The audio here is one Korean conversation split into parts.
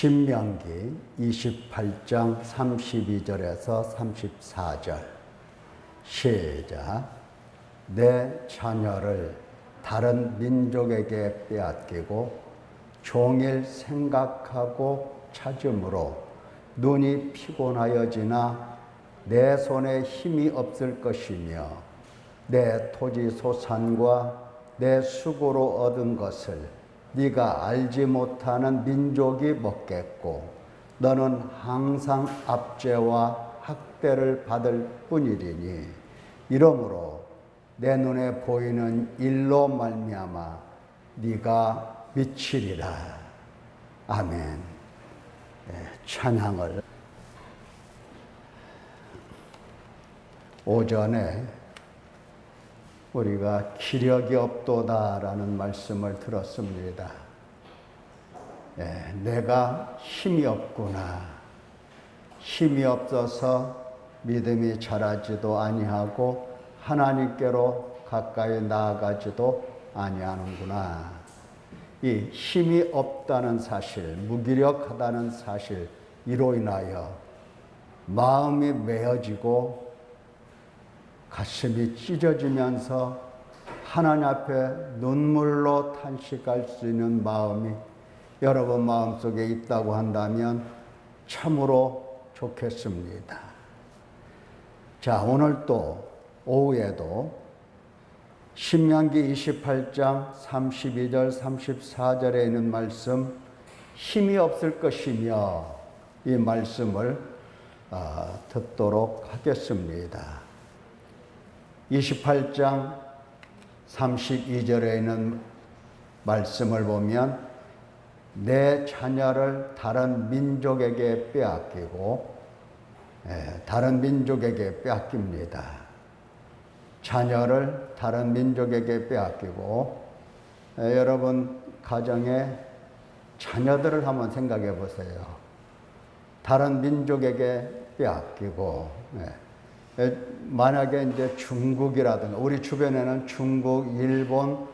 신명기 28장 32절에서 34절 시작. 내 자녀를 다른 민족에게 빼앗기고 종일 생각하고 찾음으로 눈이 피곤하여지나 내 손에 힘이 없을 것이며 내 토지 소산과 내 수고로 얻은 것을 네가 알지 못하는 민족이 먹겠고 너는 항상 압제와 학대를 받을 뿐이리니 이러므로 내 눈에 보이는 일로 말미암아 네가 미치리라. 아멘. 찬양을 오전에 우리가 기력이 없도다라는 말씀을 들었습니다. 내가 힘이 없구나. 힘이 없어서 믿음이 자라지도 아니하고 하나님께로 가까이 나아가지도 아니하는구나. 이 힘이 없다는 사실, 무기력하다는 사실, 이로 인하여 마음이 메어지고 가슴이 찢어지면서 하나님 앞에 눈물로 탄식할 수 있는 마음이 여러분 마음속에 있다고 한다면 참으로 좋겠습니다. 자, 오늘 또 오후에도 신명기 28장 32절 34절에 있는 말씀 힘이 없을 것이며 이 말씀을 듣도록 하겠습니다. 28장 32절에 있는 말씀을 보면 내 자녀를 다른 민족에게 빼앗기고 다른 민족에게 빼앗깁니다. 자녀를 다른 민족에게 빼앗기고 여러분 가정에 자녀들을 한번 생각해 보세요. 다른 민족에게 빼앗기고 만약에 이제 중국이라든가 우리 주변에는 중국, 일본,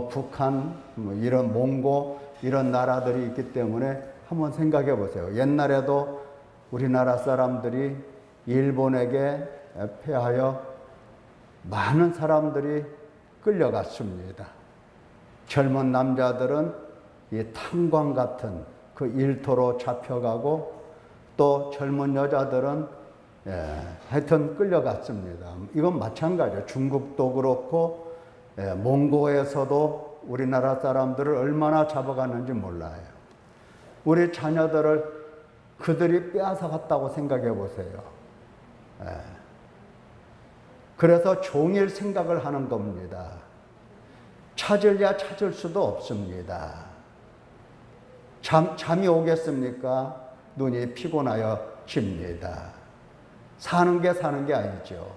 북한, 이런 몽고 이런 나라들이 있기 때문에 한번 생각해 보세요. 옛날에도 우리나라 사람들이 일본에게 패하여 많은 사람들이 끌려갔습니다. 젊은 남자들은 이 탄광 같은 그 일터로 잡혀가고 또 젊은 여자들은 하여튼 끌려갔습니다. 이건 마찬가지예요. 중국도 그렇고 몽고에서도 우리나라 사람들을 얼마나 잡아갔는지 몰라요. 우리 자녀들을 그들이 빼앗아갔다고 생각해 보세요. 그래서 종일 생각을 하는 겁니다. 찾으려 찾을 수도 없습니다. 잠이 오겠습니까? 눈이 피곤하여 집니다. 사는 게 아니죠.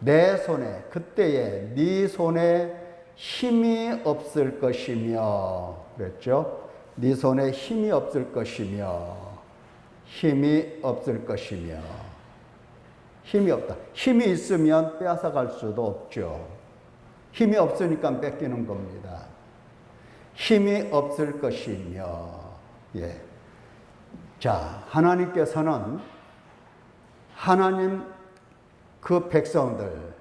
내 손에, 그때에 네 손에 힘이 없을 것이며 그랬죠? 네 손에 힘이 없을 것이며 힘이 없을 것이며 힘이 없다. 힘이 있으면 빼앗아갈 수도 없죠. 힘이 없으니까 뺏기는 겁니다. 힘이 없을 것이며 자, 하나님께서는 하나님 그 백성들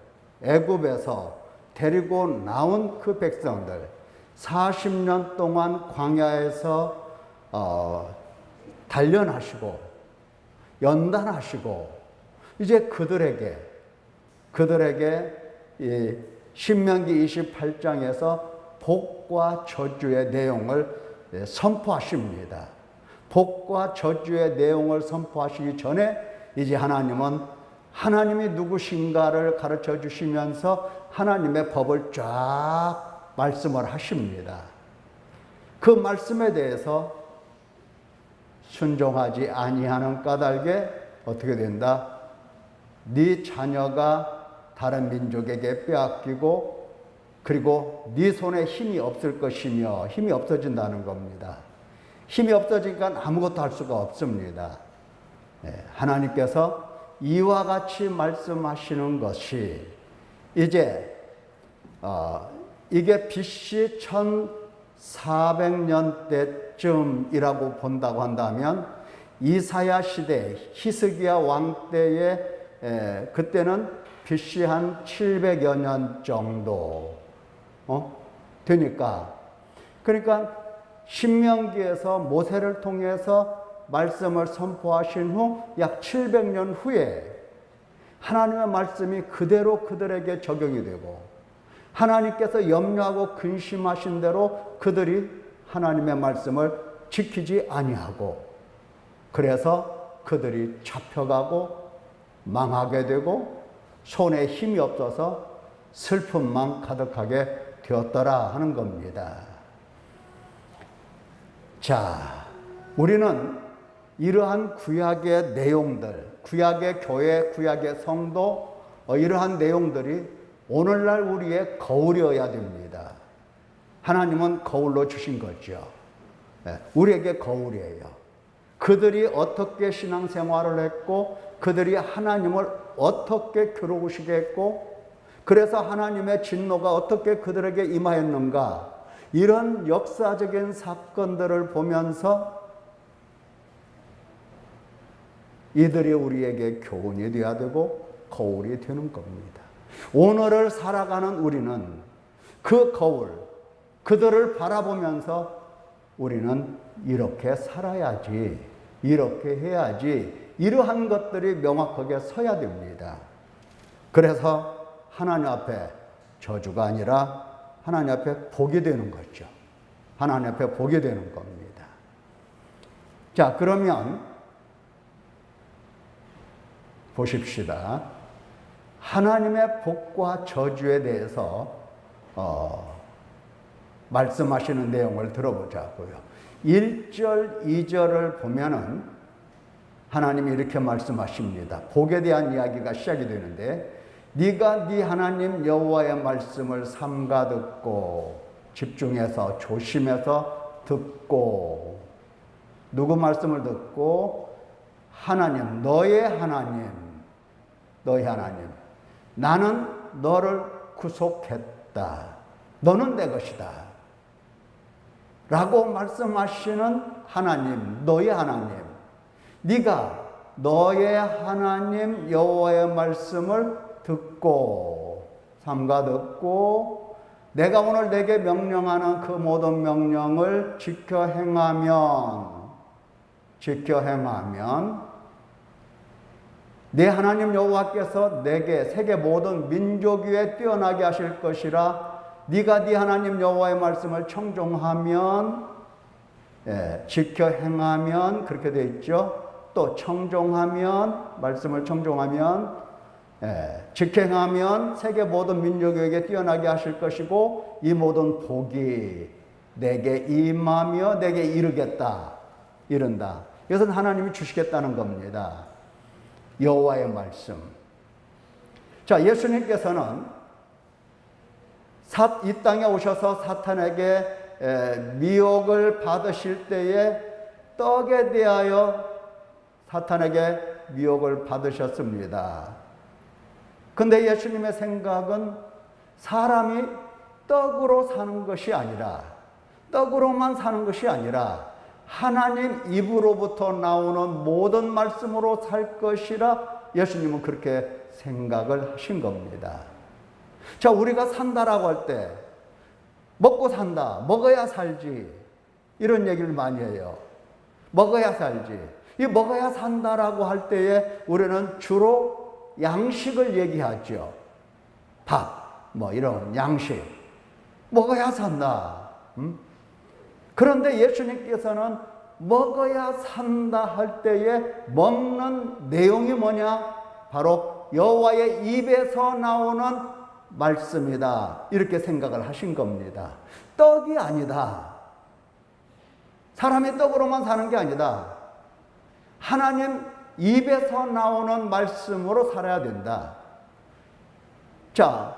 애굽에서 데리고 나온 그 백성들 40년 동안 광야에서 단련하시고 연단하시고 이제 그들에게 이 신명기 28장에서 복과 저주의 내용을 선포하십니다. 복과 저주의 내용을 선포하시기 전에 이제 하나님은 하나님이 누구신가를 가르쳐 주시면서 하나님의 법을 쫙 말씀을 하십니다. 그 말씀에 대해서 순종하지 아니하는 까닭에 어떻게 된다? 네 자녀가 다른 민족에게 빼앗기고 그리고 네 손에 힘이 없을 것이며 힘이 없어진다는 겁니다. 힘이 없어지니까 아무것도 할 수가 없습니다. 하나님께서 이와 같이 말씀하시는 것이 이제 이게 BC 400년대쯤이라고 본다고 한다면 이사야 시대, 히스기야 왕 때에 그때는 BC 한 700여 년 정도 되니까, 그러니까 신명기에서 모세를 통해서 말씀을 선포하신 후 약 700년 후에 하나님의 말씀이 그대로 그들에게 적용이 되고, 하나님께서 염려하고 근심하신 대로 그들이 하나님의 말씀을 지키지 아니하고, 그래서 그들이 잡혀가고 망하게 되고 손에 힘이 없어서 슬픔만 가득하게 되었더라 하는 겁니다. 자, 우리는 이러한 구약의 내용들, 구약의 교회, 구약의 성도, 이러한 내용들이 오늘날 우리의 거울이어야 됩니다. 하나님은 거울로 주신 거죠. 우리에게 거울이에요. 그들이 어떻게 신앙생활을 했고, 그들이 하나님을 어떻게 겨루시게 했고, 그래서 하나님의 진노가 어떻게 그들에게 임하였는가, 이런 역사적인 사건들을 보면서 이들이 우리에게 교훈이 되어야 되고 거울이 되는 겁니다. 오늘을 살아가는 우리는 그 거울, 그들을 바라보면서 우리는 이렇게 살아야지, 이렇게 해야지, 이러한 것들이 명확하게 서야 됩니다. 그래서 하나님 앞에 저주가 아니라 하나님 앞에 복이 되는 거죠. 하나님 앞에 복이 되는 겁니다. 자, 그러면 보십시다. 하나님의 복과 저주에 대해서 말씀하시는 내용을 들어보자고요. 1절, 2절을 보면은 하나님이 이렇게 말씀하십니다. 복에 대한 이야기가 시작이 되는데, 네가 네 하나님 여호와의 말씀을 삼가 듣고 집중해서 조심해서 듣고, 누구 말씀을 듣고? 하나님, 너의 하나님, 너의 하나님. 나는 너를 구속했다. 너는 내 것이다. 라고 말씀하시는 하나님, 너의 하나님. 네가 너의 하나님 여호와의 말씀을 듣고, 삼가 듣고, 내가 오늘 내게 명령하는 그 모든 명령을 지켜 행하면 내 하나님 여호와께서 내게 세계 모든 민족 위에 뛰어나게 하실 것이라. 네가 네 하나님 여호와의 말씀을 청종하면, 지켜 행하면, 그렇게 되어 있죠. 또 청종하면, 말씀을 청종하면, 지켜 행하면 세계 모든 민족에게 뛰어나게 하실 것이고, 이 모든 복이 내게 임하며 내게 이르겠다, 이른다. 이것은 하나님이 주시겠다는 겁니다. 여호와의 말씀. 자, 예수님께서는 이 땅에 오셔서 사탄에게 미혹을 받으실 때에 떡에 대하여 사탄에게 미혹을 받으셨습니다. 근데 예수님의 생각은 사람이 떡으로 사는 것이 아니라, 떡으로만 사는 것이 아니라 하나님 입으로부터 나오는 모든 말씀으로 살 것이라 예수님은 그렇게 생각을 하신 겁니다. 자, 우리가 산다라고 할 때 먹고 산다, 먹어야 살지, 이런 얘기를 많이 해요. 먹어야 살지. 이 먹어야 산다라고 할 때에 우리는 주로 양식을 얘기하죠. 밥, 이런 양식. 먹어야 산다. 그런데 예수님께서는 먹어야 산다 할 때에 먹는 내용이 뭐냐? 바로 여호와의 입에서 나오는 말씀이다. 이렇게 생각을 하신 겁니다. 떡이 아니다. 사람이 떡으로만 사는 게 아니다. 하나님 입에서 나오는 말씀으로 살아야 된다. 자,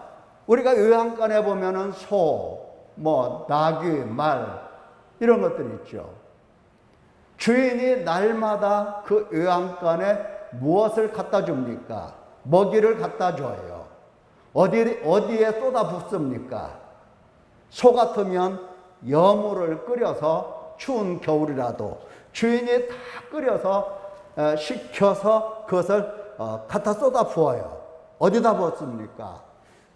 우리가 요양관에 보면은 소, 나귀, 말, 이런 것들이 있죠. 주인이 날마다 그 요양관에 무엇을 갖다 줍니까? 먹이를 갖다 줘요. 어디에 쏟아 붓습니까? 소 같으면 여물을 끓여서 추운 겨울이라도 주인이 다 끓여서 식혀서 그것을 갖다 쏟아 부어요. 어디다 부었습니까?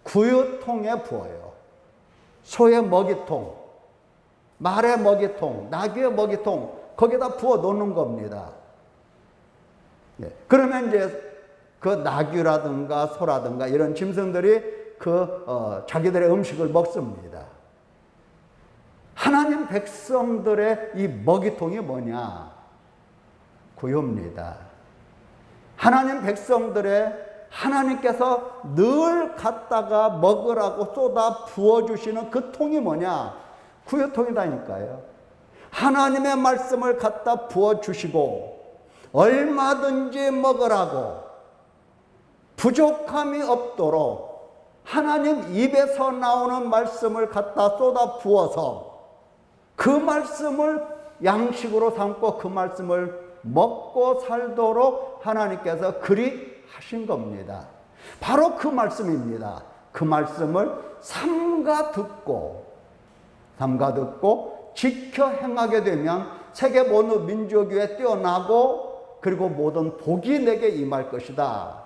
구유통에 부어요. 소의 먹이통, 말의 먹이통, 나귀의 먹이통, 거기다 부어 놓는 겁니다. 그러면 이제 그 나귀라든가 소라든가 이런 짐승들이 자기들의 음식을 먹습니다. 하나님 백성들의 이 먹이통이 뭐냐? 구유입니다. 하나님 백성들의 하나님께서 늘 갖다가 먹으라고 쏟아 부어주시는 그 통이 뭐냐? 구유통이다니까요. 하나님의 말씀을 갖다 부어주시고 얼마든지 먹으라고 부족함이 없도록 하나님 입에서 나오는 말씀을 갖다 쏟아 부어서 그 말씀을 양식으로 삼고 그 말씀을 먹고 살도록 하나님께서 그리 하신 겁니다. 바로 그 말씀입니다. 그 말씀을 삼가 듣고 지켜 행하게 되면 세계 모든 민족 위에 뛰어나고 그리고 모든 복이 내게 임할 것이다.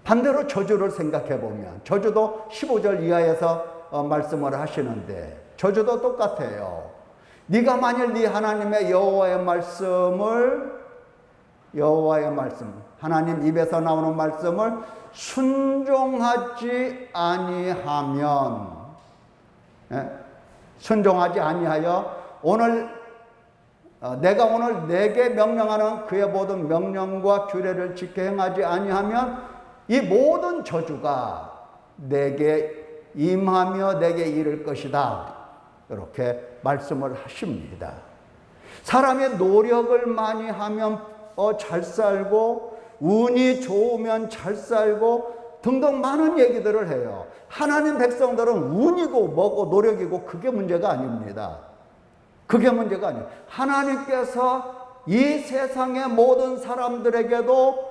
반대로 저주를 생각해 보면 저주도 15절 이하에서 말씀을 하시는데 저주도 똑같아요. 네가 만일 네 하나님의 여호와의 말씀 하나님 입에서 나오는 말씀을 순종하지 아니하면 순종하지 아니하여 내가 오늘 내게 명령하는 그의 모든 명령과 규례를 지켜 행하지 아니하면 이 모든 저주가 내게 임하며 내게 이를 것이다. 이렇게 말씀을 하십니다. 사람의 노력을 많이 하면 잘 살고 운이 좋으면 잘 살고 등등 많은 얘기들을 해요. 하나님 백성들은 운이고 뭐고 노력이고 그게 문제가 아닙니다. 그게 문제가 아니에요. 하나님께서 이 세상의 모든 사람들에게도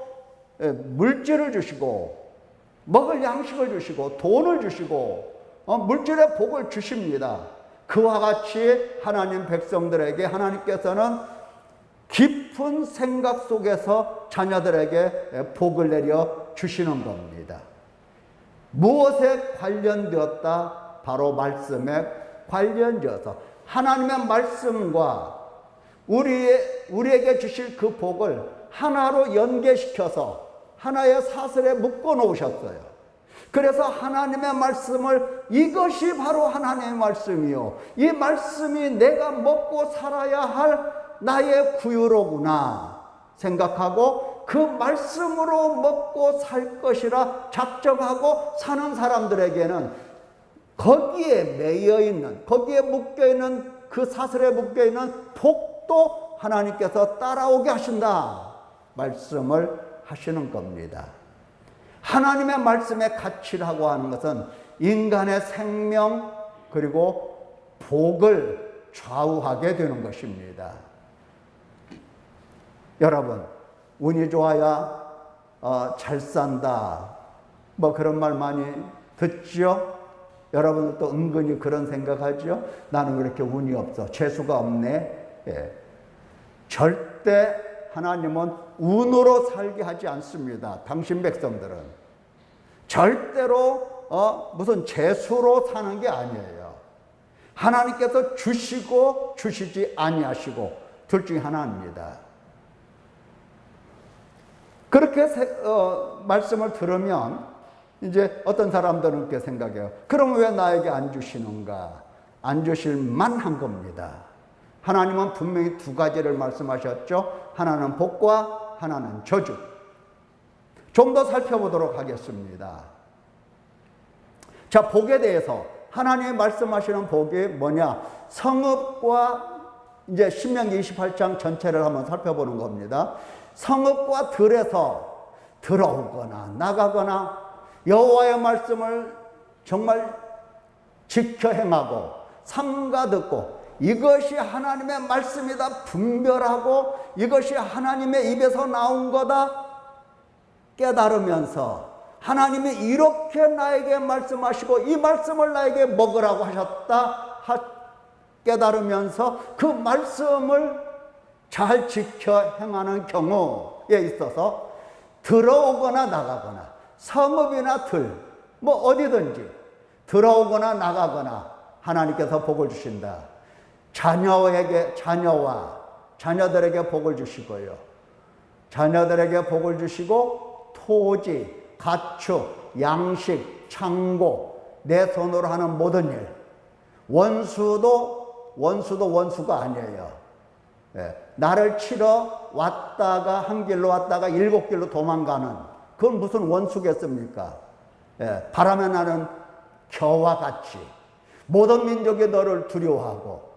물질을 주시고 먹을 양식을 주시고 돈을 주시고 물질의 복을 주십니다. 그와 같이 하나님 백성들에게 하나님께서는 깊은 생각 속에서 자녀들에게 복을 내려 주시는 겁니다. 무엇에 관련되었다? 바로 말씀에 관련되어서 하나님의 말씀과 우리에게 주실 그 복을 하나로 연계시켜서 하나의 사슬에 묶어 놓으셨어요. 그래서 하나님의 말씀을 이것이 바로 하나님의 말씀이요. 이 말씀이 내가 먹고 살아야 할 나의 구유로구나 생각하고 그 말씀으로 먹고 살 것이라 작정하고 사는 사람들에게는 거기에 매여 있는, 거기에 묶여 있는 그 사슬에 묶여 있는 복도 하나님께서 따라오게 하신다. 말씀을 하시는 겁니다. 하나님의 말씀의 가치라고 하는 것은 인간의 생명 그리고 복을 좌우하게 되는 것입니다. 여러분, 운이 좋아야 잘 산다. 뭐 그런 말 많이 듣죠? 여러분은 또 은근히 그런 생각하죠? 나는 왜 이렇게 운이 없어? 재수가 없네. 예. 절대 하나님은 운으로 살게 하지 않습니다. 당신 백성들은. 절대로 무슨 재수로 사는 게 아니에요. 하나님께서 주시고 주시지 아니하시고 둘 중에 하나입니다. 그렇게 말씀을 들으면 이제 어떤 사람들은 그렇게 생각해요. 그럼 왜 나에게 안 주시는가? 안 주실 만한 겁니다. 하나님은 분명히 두 가지를 말씀하셨죠. 하나는 복과 하나는 저주. 좀 더 살펴보도록 하겠습니다. 자, 복에 대해서 하나님이 말씀하시는 복이 뭐냐? 성읍과 이제 신명기 28장 전체를 한번 살펴보는 겁니다. 성읍과 들에서 들어오거나 나가거나 여호와의 말씀을 정말 지켜 행하고 삼가 듣고 이것이 하나님의 말씀이다 분별하고 이것이 하나님의 입에서 나온 거다 깨달으면서 하나님이 이렇게 나에게 말씀하시고 이 말씀을 나에게 먹으라고 하셨다 깨달으면서 그 말씀을 잘 지켜 행하는 경우에 있어서 들어오거나 나가거나 성읍이나 들, 뭐 어디든지 들어오거나 나가거나 하나님께서 복을 주신다. 자녀들에게 복을 주시고요. 자녀들에게 복을 주시고 토지, 가축, 양식, 창고, 내 손으로 하는 모든 일. 원수도 원수가 아니에요. 예, 나를 치러 왔다가 한 길로 왔다가 7길로 도망가는 그건 무슨 원수겠습니까? 예, 바람에 나는 겨와 같이 모든 민족이 너를 두려워하고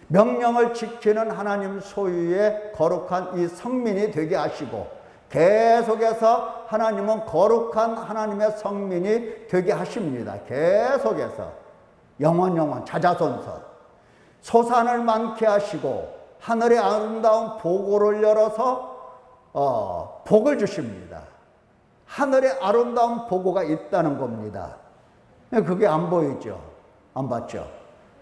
명령을 지키는 하나님 소유의 거룩한 이 성민이 되게 하시고 계속해서 하나님은 거룩한 하나님의 성민이 되게 하십니다. 계속해서 영원 자자손손 소산을 많게 하시고 하늘의 아름다운 보고를 열어서 복을 주십니다. 하늘의 아름다운 보고가 있다는 겁니다. 그게 안 보이죠? 안 봤죠?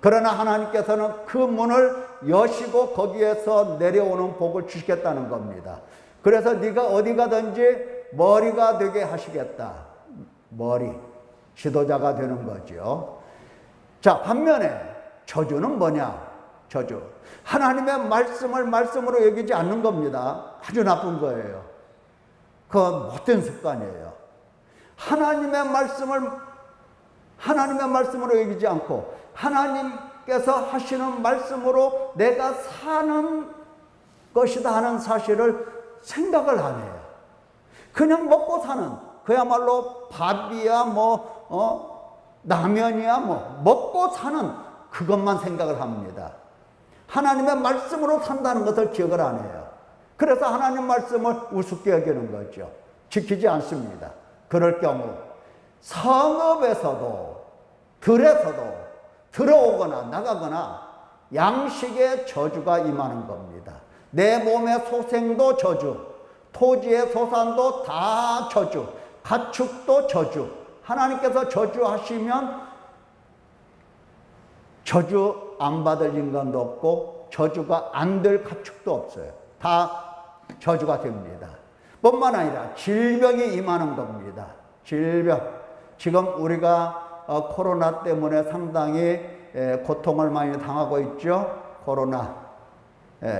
그러나 하나님께서는 그 문을 여시고 거기에서 내려오는 복을 주시겠다는 겁니다. 그래서 네가 어디 가든지 머리가 되게 하시겠다. 머리, 지도자가 되는 거죠. 자, 반면에 저주는 뭐냐? 저주. 하나님의 말씀을 말씀으로 여기지 않는 겁니다. 아주 나쁜 거예요. 그건 못된 습관이에요. 하나님의 말씀으로 여기지 않고 하나님께서 하시는 말씀으로 내가 사는 것이다 하는 사실을 생각을 안 해요. 그냥 먹고 사는, 그야말로 밥이야 라면이야 먹고 사는 그것만 생각을 합니다. 하나님의 말씀으로 산다는 것을 기억을 안 해요. 그래서 하나님 말씀을 우습게 여기는 거죠. 지키지 않습니다. 그럴 경우 성읍에서도 들에서도 들어오거나 나가거나 양식의 저주가 임하는 겁니다. 내 몸의 소생도 저주, 토지의 소산도 다 저주, 가축도 저주. 하나님께서 저주하시면 저주 안 받을 인간도 없고 저주가 안 될 가축도 없어요. 다 저주가 됩니다. 뿐만 아니라 질병이 임하는 겁니다. 질병. 지금 우리가 코로나 때문에 상당히 고통을 많이 당하고 있죠. 코로나.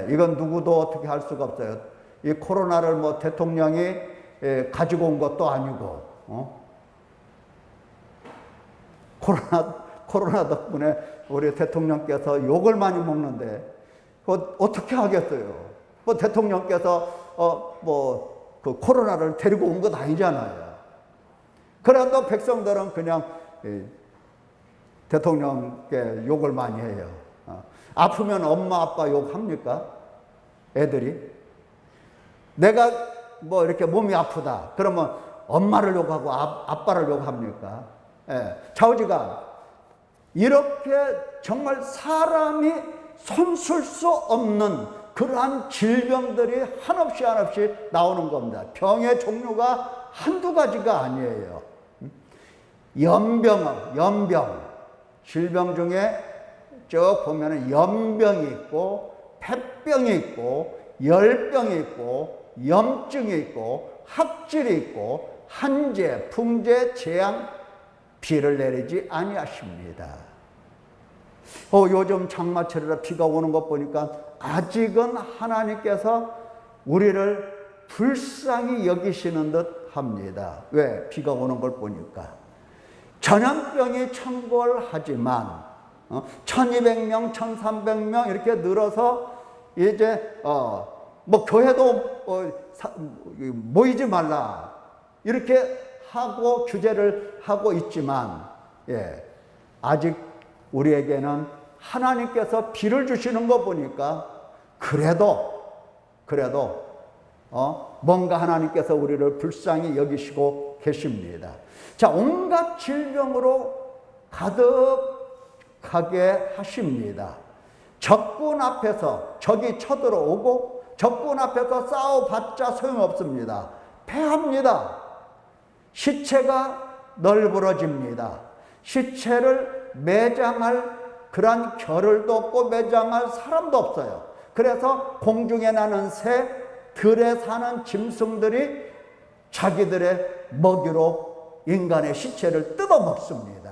이건 누구도 어떻게 할 수가 없어요. 이 코로나를 대통령이 가지고 온 것도 아니고, 코로나 덕분에 우리 대통령께서 욕을 많이 먹는데, 어떻게 하겠어요? 대통령께서, 그 코로나를 데리고 온 것 아니잖아요. 그래도 백성들은 그냥 대통령께 욕을 많이 해요. 아프면 엄마, 아빠 욕합니까? 애들이? 내가 이렇게 몸이 아프다. 그러면 엄마를 욕하고 아빠를 욕합니까? 좌우지간. 이렇게 정말 사람이 손쓸 수 없는 그러한 질병들이 한없이 나오는 겁니다. 병의 종류가 한두 가지가 아니에요. 연병. 질병 중에 쭉 보면은 연병이 있고, 폐병이 있고, 열병이 있고, 염증이 있고, 학질이 있고, 한재, 풍재, 재앙, 비를 내리지 아니하십니다. 요즘 장마철이라 비가 오는 것 보니까 아직은 하나님께서 우리를 불쌍히 여기시는 듯 합니다. 왜? 비가 오는 걸 보니까. 전염병이 청궐하지만 1200명, 1300명 이렇게 늘어서 이제 교회도 모이지 말라 이렇게 하고 규제를 하고 있지만 아직 우리에게는 하나님께서 비를 주시는 거 보니까 그래도 뭔가 하나님께서 우리를 불쌍히 여기시고 계십니다. 자, 온갖 질병으로 가득하게 하십니다. 적군 앞에서 적이 쳐들어오고 적군 앞에서 싸워봤자 소용없습니다. 패합니다. 시체가 널브러집니다. 시체를 매장할 그러한 겨를도 없고 매장할 사람도 없어요. 그래서 공중에 나는 새, 들에 사는 짐승들이 자기들의 먹이로 인간의 시체를 뜯어먹습니다.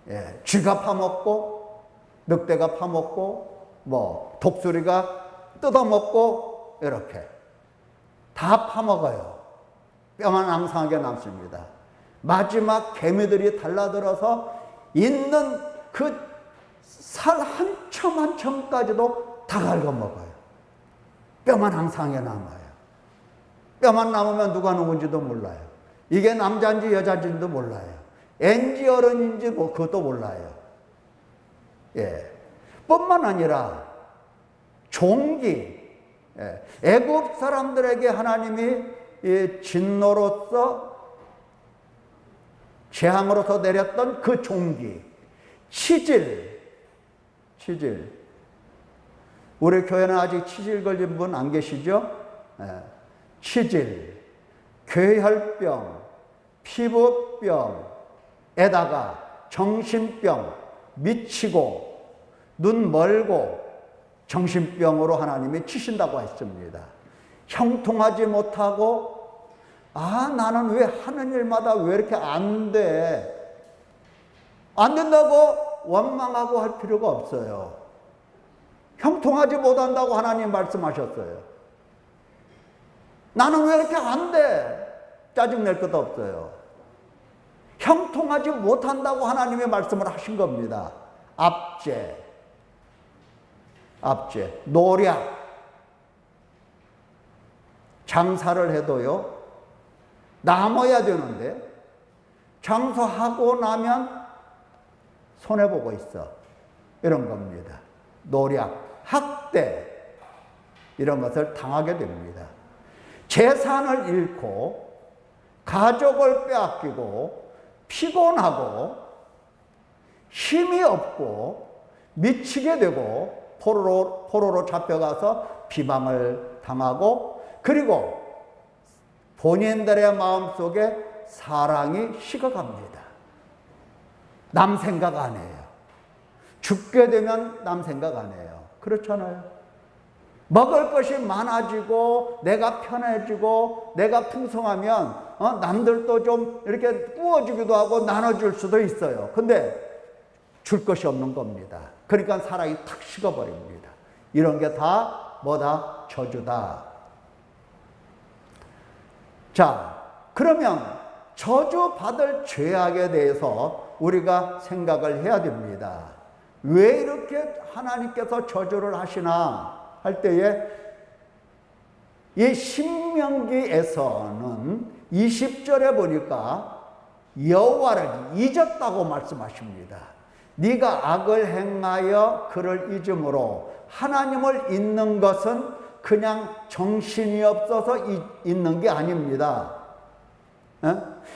예, 쥐가 파먹고 늑대가 파먹고 뭐 독수리가 뜯어먹고 이렇게 다 파먹어요. 뼈만 앙상하게 남습니다. 마지막 개미들이 달라들어서 있는 그 살 한 점 한 점까지도 다 갉아먹어요. 뼈만 앙상하게 남아요. 뼈만 남으면 누가 누군지도 몰라요. 이게 남자인지 여자인지도 몰라요. 애인지 어른인지 뭐 그것도 몰라요. 예. 뿐만 아니라 종기, 예. 애굽 사람들에게 하나님이 이 진노로서 재앙으로서 내렸던 그 종기, 치질. 우리 교회는 아직 치질 걸린 분 안 계시죠? 예. 치질, 괴혈병, 피부병에다가 정신병, 미치고 눈 멀고 정신병으로 하나님이 치신다고 했습니다. 형통하지 못하고 나는 왜 하는 일마다 왜 이렇게 안 돼? 안 된다고 원망하고 할 필요가 없어요. 형통하지 못한다고 하나님 말씀하셨어요. 나는 왜 이렇게 안 돼? 짜증낼 것도 없어요. 형통하지 못한다고 하나님의 말씀을 하신 겁니다. 압제, 노략. 장사를 해도요, 남아야 되는데, 장사하고 나면 손해보고 있어. 이런 겁니다. 노략, 학대, 이런 것을 당하게 됩니다. 재산을 잃고, 가족을 빼앗기고, 피곤하고, 힘이 없고, 미치게 되고, 포로로 잡혀가서 비방을 당하고, 그리고 본인들의 마음속에 사랑이 식어갑니다. 남 생각 안 해요. 죽게 되면 남 생각 안 해요. 그렇잖아요. 먹을 것이 많아지고 내가 편해지고 내가 풍성하면 남들도 좀 이렇게 구워주기도 하고 나눠줄 수도 있어요. 근데 줄 것이 없는 겁니다. 그러니까 사랑이 탁 식어버립니다. 이런 게 다 뭐다? 저주다. 자, 그러면 저주받을 죄악에 대해서 우리가 생각을 해야 됩니다. 왜 이렇게 하나님께서 저주를 하시나 할 때에 이 신명기에서는 20절에 보니까 여호와를 잊었다고 말씀하십니다. 네가 악을 행하여 그를 잊음으로 하나님을 잊는 것은 그냥 정신이 없어서 잊는 게 아닙니다.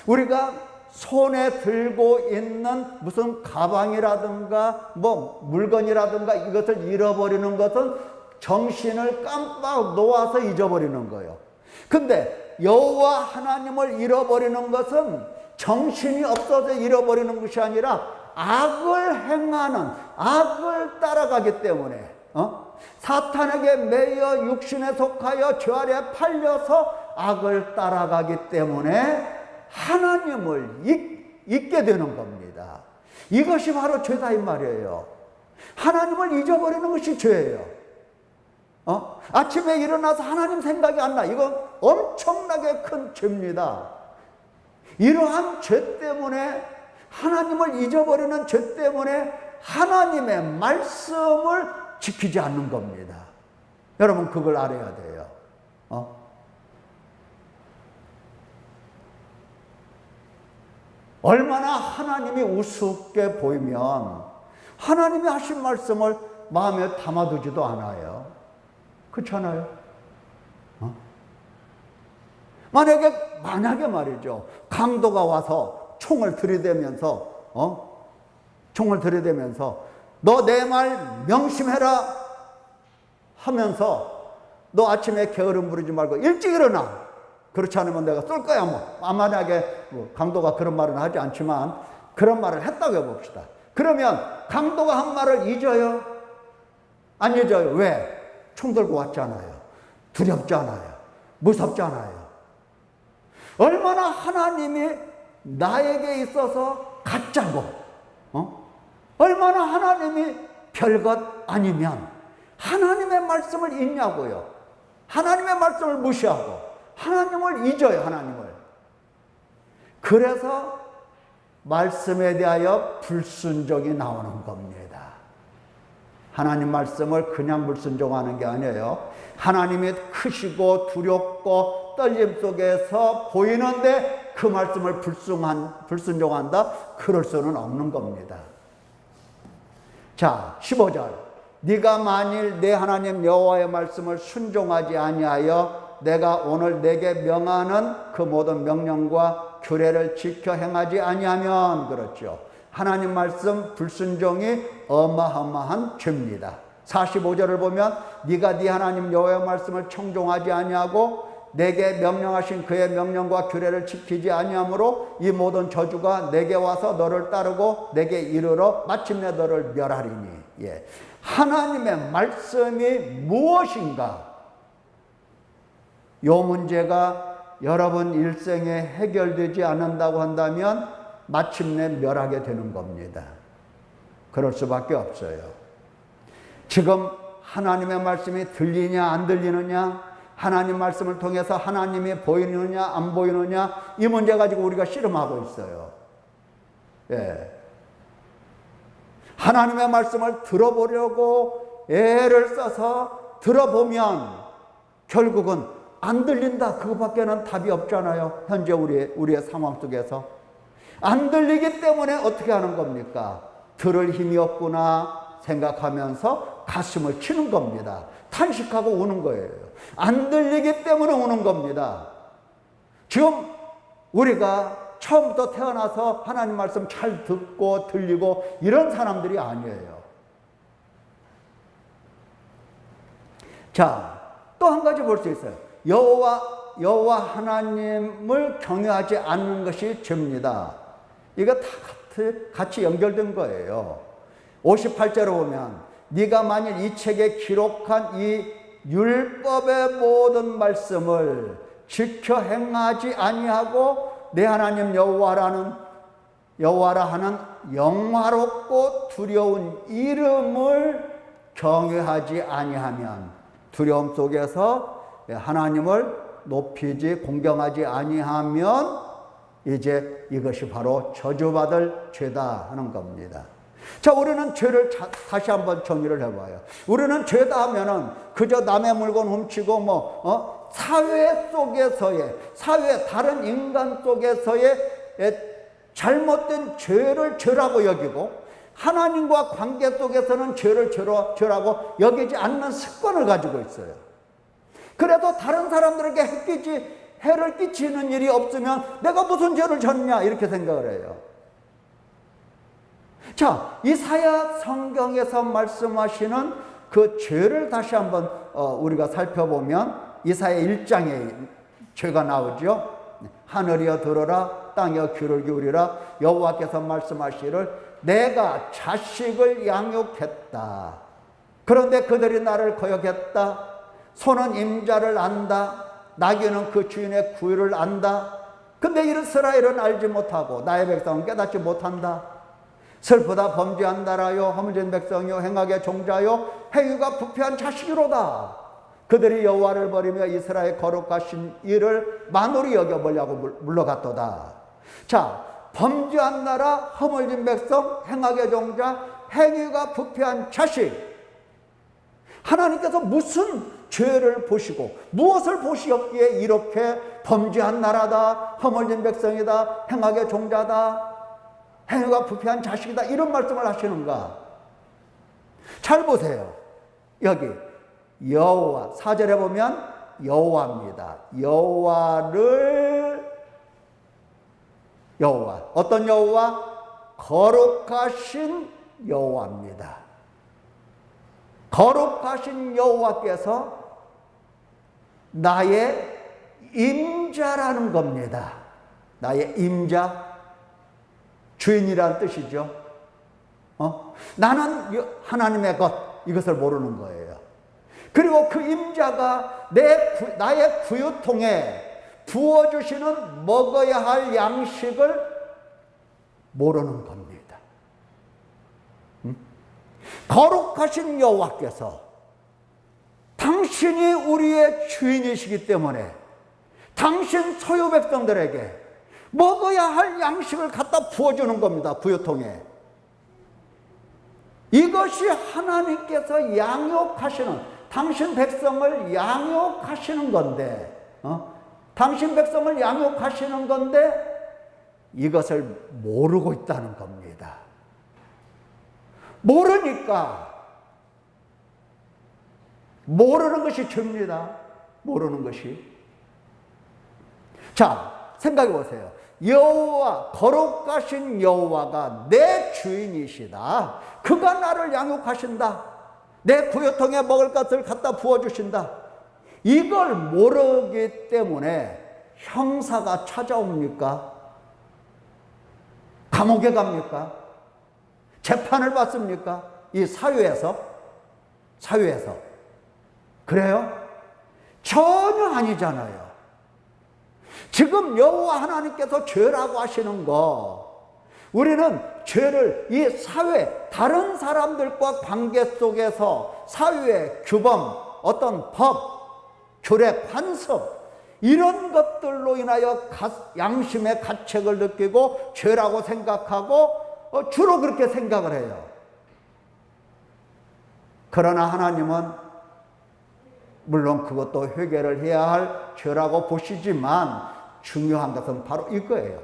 우리가 손에 들고 있는 무슨 가방이라든가 뭐 물건이라든가 이것을 잃어버리는 것은 정신을 깜빡 놓아서 잊어버리는 거예요. 근데 여호와 하나님을 잃어버리는 것은 정신이 없어서 잃어버리는 것이 아니라 악을 행하는, 악을 따라가기 때문에 사탄에게 매여 육신에 속하여 죄 아래 팔려서 악을 따라가기 때문에 하나님을 잊게 되는 겁니다. 이것이 바로 죄다 이 말이에요. 하나님을 잊어버리는 것이 죄예요. 아침에 일어나서 하나님 생각이 안 나. 이건 엄청나게 큰 죄입니다. 이러한 죄 때문에, 하나님을 잊어버리는 죄 때문에 하나님의 말씀을 지키지 않는 겁니다. 여러분 그걸 알아야 돼요. 얼마나 하나님이 우습게 보이면 하나님이 하신 말씀을 마음에 담아두지도 않아요. 그렇잖아요. 만약에 말이죠, 강도가 와서 총을 들이대면서 너 내 말 명심해라 하면서 너 아침에 게으름 부리지 말고 일찍 일어나. 그렇지 않으면 내가 쏠 거야. 만약에 강도가 그런 말은 하지 않지만 그런 말을 했다고 해봅시다. 그러면 강도가 한 말을 잊어요? 안 잊어요. 왜? 총 들고 왔잖아요. 두렵잖아요. 무섭잖아요. 얼마나 하나님이 나에게 있어서 가짜고, 얼마나 하나님이 별것 아니면 하나님의 말씀을 잊냐고요. 하나님의 말씀을 무시하고 하나님을 잊어요. 하나님을. 그래서 말씀에 대하여 불순종이 나오는 겁니다. 하나님 말씀을 그냥 불순종하는 게 아니에요. 하나님이 크시고 두렵고 떨림 속에서 보이는데 그 말씀을 불순종한다? 그럴 수는 없는 겁니다. 자, 15절. 네가 만일 내 하나님 여호와의 말씀을 순종하지 아니하여 내가 오늘 내게 명하는 그 모든 명령과 규례를 지켜 행하지 아니하면, 그렇죠. 하나님 말씀 불순종이 어마어마한 죄입니다. 45절을 보면 네가 네 하나님 여호와의 말씀을 청종하지 아니하고 내게 명령하신 그의 명령과 규례를 지키지 아니하므로 이 모든 저주가 내게 와서 너를 따르고 내게 이르러 마침내 너를 멸하리니. 예. 하나님의 말씀이 무엇인가? 이 문제가 여러분 일생에 해결되지 않는다고 한다면 마침내 멸하게 되는 겁니다. 그럴 수밖에 없어요. 지금 하나님의 말씀이 들리냐 안 들리느냐, 하나님 말씀을 통해서 하나님이 보이느냐 안 보이느냐, 이 문제 가지고 우리가 씨름하고 있어요. 예. 하나님의 말씀을 들어보려고 애를 써서 들어보면 결국은 안 들린다, 그것밖에는 답이 없잖아요. 현재 우리의 상황 속에서 안 들리기 때문에 어떻게 하는 겁니까? 들을 힘이 없구나 생각하면서 가슴을 치는 겁니다. 탄식하고 우는 거예요. 안 들리기 때문에 우는 겁니다. 지금 우리가 처음부터 태어나서 하나님 말씀 잘 듣고 들리고 이런 사람들이 아니에요. 자, 또 한 가지 볼 수 있어요. 여호와 하나님을 경외하지 않는 것이 죄입니다. 이거 다 같이 연결된 거예요. 58절을 보면 네가 만일 이 책에 기록한 이 율법의 모든 말씀을 지켜 행하지 아니하고 내 하나님 여호와라 하는 영화롭고 두려운 이름을 경외하지 아니하면, 두려움 속에서 하나님을 높이지 공경하지 아니하면 이제 이것이 바로 저주받을 죄다 하는 겁니다. 자, 우리는 죄를 다시 한번 정의를 해봐요. 우리는 죄다 하면은 그저 남의 물건 훔치고 사회 속에서의, 다른 인간 속에서의 잘못된 죄를 죄라고 여기고, 하나님과 관계 속에서는 죄를 죄라고 여기지 않는 습관을 가지고 있어요. 그래도 다른 사람들에게 해를 끼치는 일이 없으면 내가 무슨 죄를 졌냐 이렇게 생각을 해요. 자, 이사야 성경에서 말씀하시는 그 죄를 다시 한번 우리가 살펴보면 이사야 1장에 죄가 나오죠. 하늘이여 들어라, 땅이여 귀를 기울이라, 여호와께서 말씀하시기를 내가 자식을 양육했다. 그런데 그들이 나를 거역했다. 소는 임자를 안다. 나귀는 그 주인의 구유를 안다. 근데 이스라엘은 알지 못하고 나의 백성은 깨닫지 못한다. 슬프다 범죄한다라요, 허물진 백성이요, 행악의 종자요, 행위가 부패한 자식이로다. 그들이 여호와를 버리며 이스라엘 거룩하신 이를 만홀히 여겨보려고 물러갔도다. 자, 범죄한 나라, 허물진 백성, 행악의 종자, 행위가 부패한 자식. 하나님께서 무슨 죄를 보시고 무엇을 보시었기에 이렇게 범죄한 나라다, 허물진 백성이다, 행악의 종자다, 행위가 부패한 자식이다, 이런 말씀을 하시는가? 잘 보세요. 여기 여호와 4절에 보면 여호와입니다. 여호와, 어떤 여호와? 거룩하신 여호와입니다. 거룩하신 여호와께서 나의 임자라는 겁니다. 나의 임자, 주인이란 뜻이죠. 나는 하나님의 것, 이것을 모르는 거예요. 그리고 그 임자가 나의 구유통에 부어주시는 먹어야 할 양식을 모르는 겁니다. 거룩하신 여호와께서 당신이 우리의 주인이시기 때문에 당신 소유 백성들에게 먹어야 할 양식을 갖다 부어주는 겁니다. 구유통에. 이것이 하나님께서 양육하시는, 당신 백성을 양육하시는 건데, 당신 백성을 양육하시는 건데 이것을 모르고 있다는 겁니다. 모르니까, 모르는 것이 죄입니다. 모르는 것이. 자, 생각해 보세요. 여호와, 거룩하신 여호와가 내 주인이시다. 그가 나를 양육하신다. 내 구유통에 먹을 것을 갖다 부어주신다. 이걸 모르기 때문에 형사가 찾아옵니까? 감옥에 갑니까? 재판을 받습니까? 이 사회에서? 그래요? 전혀 아니잖아요. 지금 여호와 하나님께서 죄라고 하시는 거, 우리는 죄를 이 사회, 다른 사람들과 관계 속에서 사회의 규범, 어떤 법, 규례, 관습, 이런 것들로 인하여 양심의 가책을 느끼고 죄라고 생각하고 주로 그렇게 생각을 해요. 그러나 하나님은 물론 그것도 회개를 해야 할 죄라고 보시지만 중요한 것은 바로 이거예요.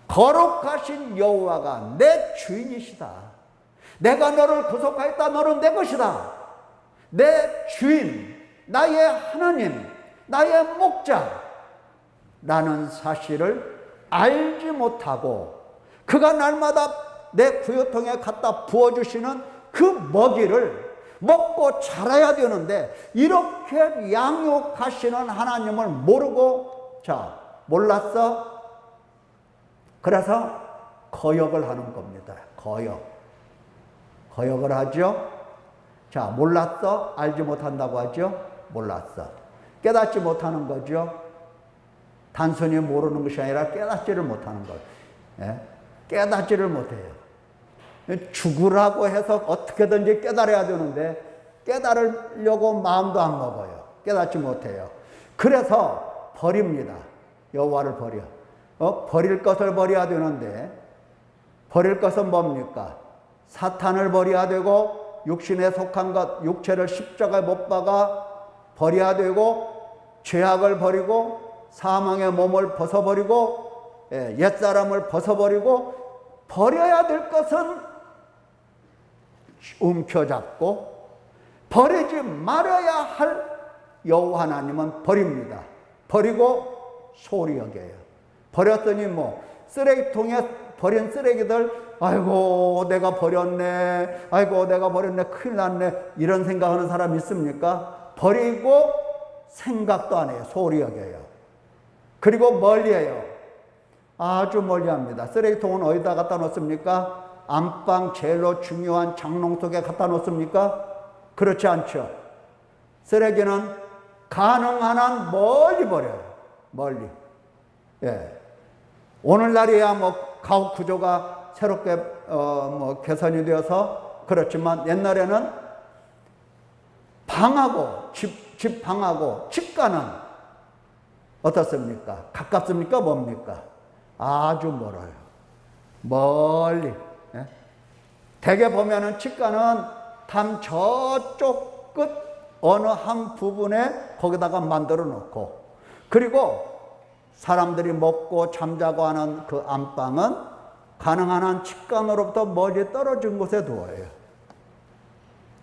거룩하신 여호와가 내 주인이시다. 내가 너를 구속하였다. 너는 내 것이다. 내 주인, 나의 하나님, 나의 목자라는 사실을 알지 못하고 그가 날마다 내 구유통에 갖다 부어주시는 그 먹이를 먹고 자라야 되는데 이렇게 양육하시는 하나님을 모르고, 자, 몰랐어? 그래서 거역을 하는 겁니다. 거역을 하죠. 자, 몰랐어? 알지 못한다고 하죠. 몰랐어. 깨닫지 못하는 거죠. 단순히 모르는 것이 아니라 깨닫지를 못하는 거예요. 예? 깨닫지를 못해요. 죽으라고 해서 어떻게든지 깨달아야 되는데 깨달으려고 마음도 안 먹어요. 깨닫지 못해요. 그래서 버립니다. 여호와를 버려. 버릴 것을 버려야 되는데 버릴 것은 뭡니까? 사탄을 버려야 되고 육신에 속한 것, 육체를 십자가에 못 박아 버려야 되고 죄악을 버리고 사망의 몸을 벗어버리고 옛사람을 벗어버리고 버려야 될 것은 움켜잡고 버리지 말아야 할 여호와 하나님은 버립니다. 버리고 소홀히 여겨요. 버렸더니 뭐 쓰레기통에 버린 쓰레기들, 아이고 내가 버렸네, 아이고 내가 버렸네, 큰일 났네, 이런 생각하는 사람 있습니까? 버리고 생각도 안 해요. 소홀히 여겨요. 그리고 멀리해요. 아주 멀리합니다. 쓰레기통은 어디다 갖다 놓습니까? 안방 제일로 중요한 장롱 속에 갖다 놓습니까? 그렇지 않죠. 쓰레기는 가능한 한 멀리 버려요. 멀리. 예. 오늘날이야 뭐 가옥 구조가 새롭게 개선이 되어서 그렇지만 옛날에는 방하고 집 방하고 집가는 어떻습니까? 가깝습니까? 뭡니까? 아주 멀어요. 멀리. 예? 대개 보면은 집가는 담 저쪽 끝 어느 한 부분에 거기다가 만들어 놓고, 그리고 사람들이 먹고 잠자고 하는 그 안방은 가능한 한 직간으로부터 멀리 떨어진 곳에 두어요.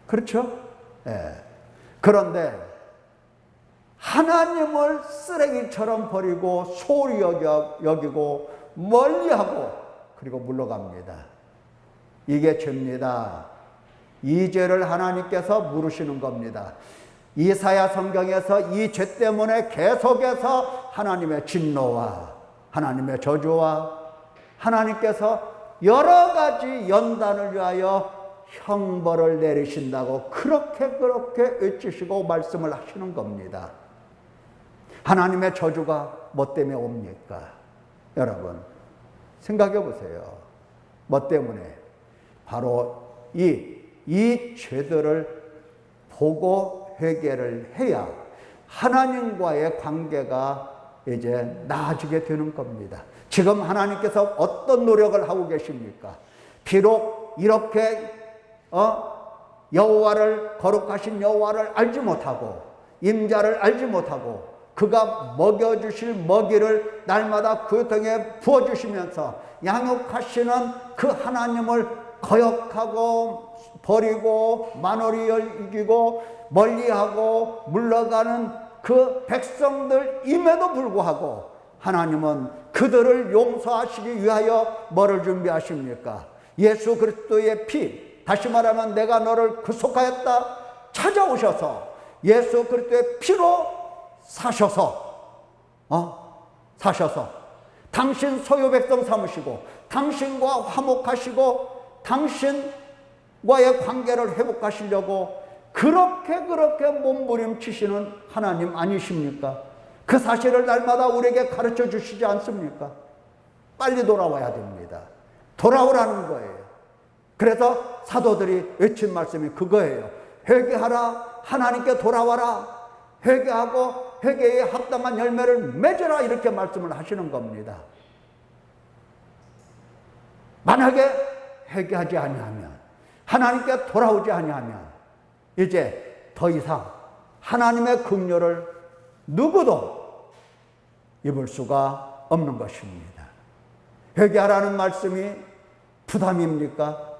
그렇죠? 예. 그런데 하나님을 쓰레기처럼 버리고 소홀히 여기고 멀리하고 그리고 물러갑니다. 이게 죄입니다. 이 죄를 하나님께서 물으시는 겁니다. 이사야 성경에서 이 죄 때문에 계속해서 하나님의 진노와 하나님의 저주와 하나님께서 여러 가지 연단을 위하여 형벌을 내리신다고 그렇게 외치시고 말씀을 하시는 겁니다. 하나님의 저주가 뭐 때문에 옵니까? 여러분 생각해 보세요. 뭐 때문에? 바로 이 죄들을 보고 회개를 해야 하나님과의 관계가 이제 나아지게 되는 겁니다. 지금 하나님께서 어떤 노력을 하고 계십니까? 비록 이렇게 여호와를, 거룩하신 여호와를 알지 못하고 임자를 알지 못하고 그가 먹여주실 먹이를 날마다 그 등에 부어주시면서 양육하시는 그 하나님을 거역하고 버리고 만월이 이기고 멀리하고 물러가는 그 백성들임에도 불구하고 하나님은 그들을 용서하시기 위하여 뭐를 준비하십니까? 예수 그리스도의 피, 다시 말하면 내가 너를 구속하였다 찾아오셔서 예수 그리스도의 피로 사셔서 당신 소유 백성 삼으시고 당신과 화목하시고 당신과의 관계를 회복하시려고 그렇게 몸부림치시는 하나님 아니십니까? 그 사실을 날마다 우리에게 가르쳐 주시지 않습니까? 빨리 돌아와야 됩니다. 돌아오라는 거예요. 그래서 사도들이 외친 말씀이 그거예요. 회개하라, 하나님께 돌아와라, 회개하고 회개에 합당한 열매를 맺으라, 이렇게 말씀을 하시는 겁니다. 만약에 회개하지 아니하면, 하나님께 돌아오지 아니하면 이제 더 이상 하나님의 긍휼을 누구도 입을 수가 없는 것입니다. 회개하라는 말씀이 부담입니까?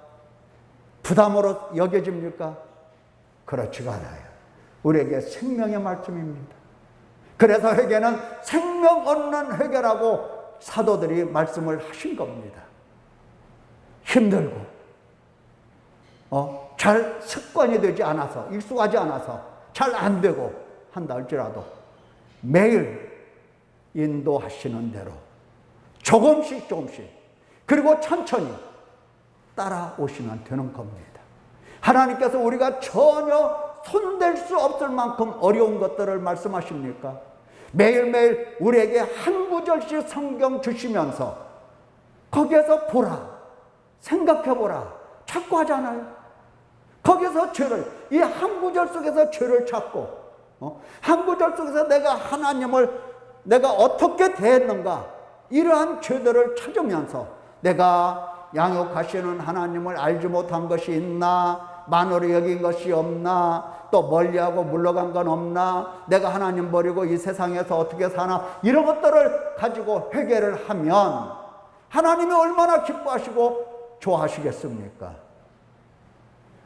부담으로 여겨집니까? 그렇지가 않아요. 우리에게 생명의 말씀입니다. 그래서 회개는 생명 얻는 회개라고 사도들이 말씀을 하신 겁니다. 힘들고 잘 습관이 되지 않아서, 익숙하지 않아서 잘 안 되고 한다 할지라도 매일 인도하시는 대로 조금씩 그리고 천천히 따라오시면 되는 겁니다. 하나님께서 우리가 전혀 손댈 수 없을 만큼 어려운 것들을 말씀하십니까? 매일매일 우리에게 한 구절씩 성경 주시면서 거기에서 보라, 생각해보라 자꾸 하잖아요. 거기서 죄를, 이 한 구절 속에서 죄를 찾고 한 구절 속에서 내가 하나님을 내가 어떻게 대했는가, 이러한 죄들을 찾으면서 내가 양육하시는 하나님을 알지 못한 것이 있나, 만월히 여긴 것이 없나, 또 멀리하고 물러간 건 없나, 내가 하나님 버리고 이 세상에서 어떻게 사나, 이런 것들을 가지고 회개를 하면 하나님이 얼마나 기뻐하시고 좋아하시겠습니까?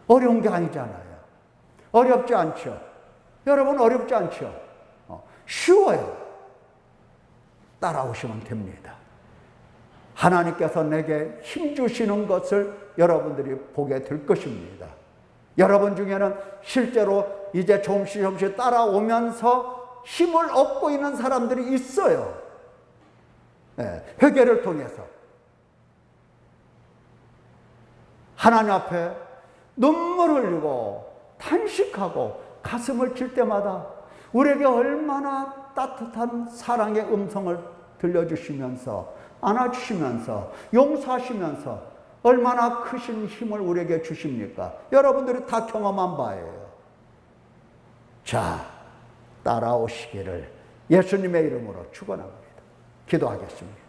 어려운 게 아니잖아요. 어렵지 않죠. 여러분 어렵지 않죠. 쉬워요. 따라오시면 됩니다. 하나님께서 내게 힘 주시는 것을 여러분들이 보게 될 것입니다. 여러분 중에는 실제로 이제 조금씩 따라오면서 힘을 얻고 있는 사람들이 있어요. 네, 회개를 통해서 하나님 앞에 눈물 흘리고 탄식하고 가슴을 칠 때마다 우리에게 얼마나 따뜻한 사랑의 음성을 들려주시면서 안아주시면서 용서하시면서 얼마나 크신 힘을 우리에게 주십니까? 여러분들이 다 경험한 바예요. 자, 따라오시기를 예수님의 이름으로 축원합니다. 기도하겠습니다.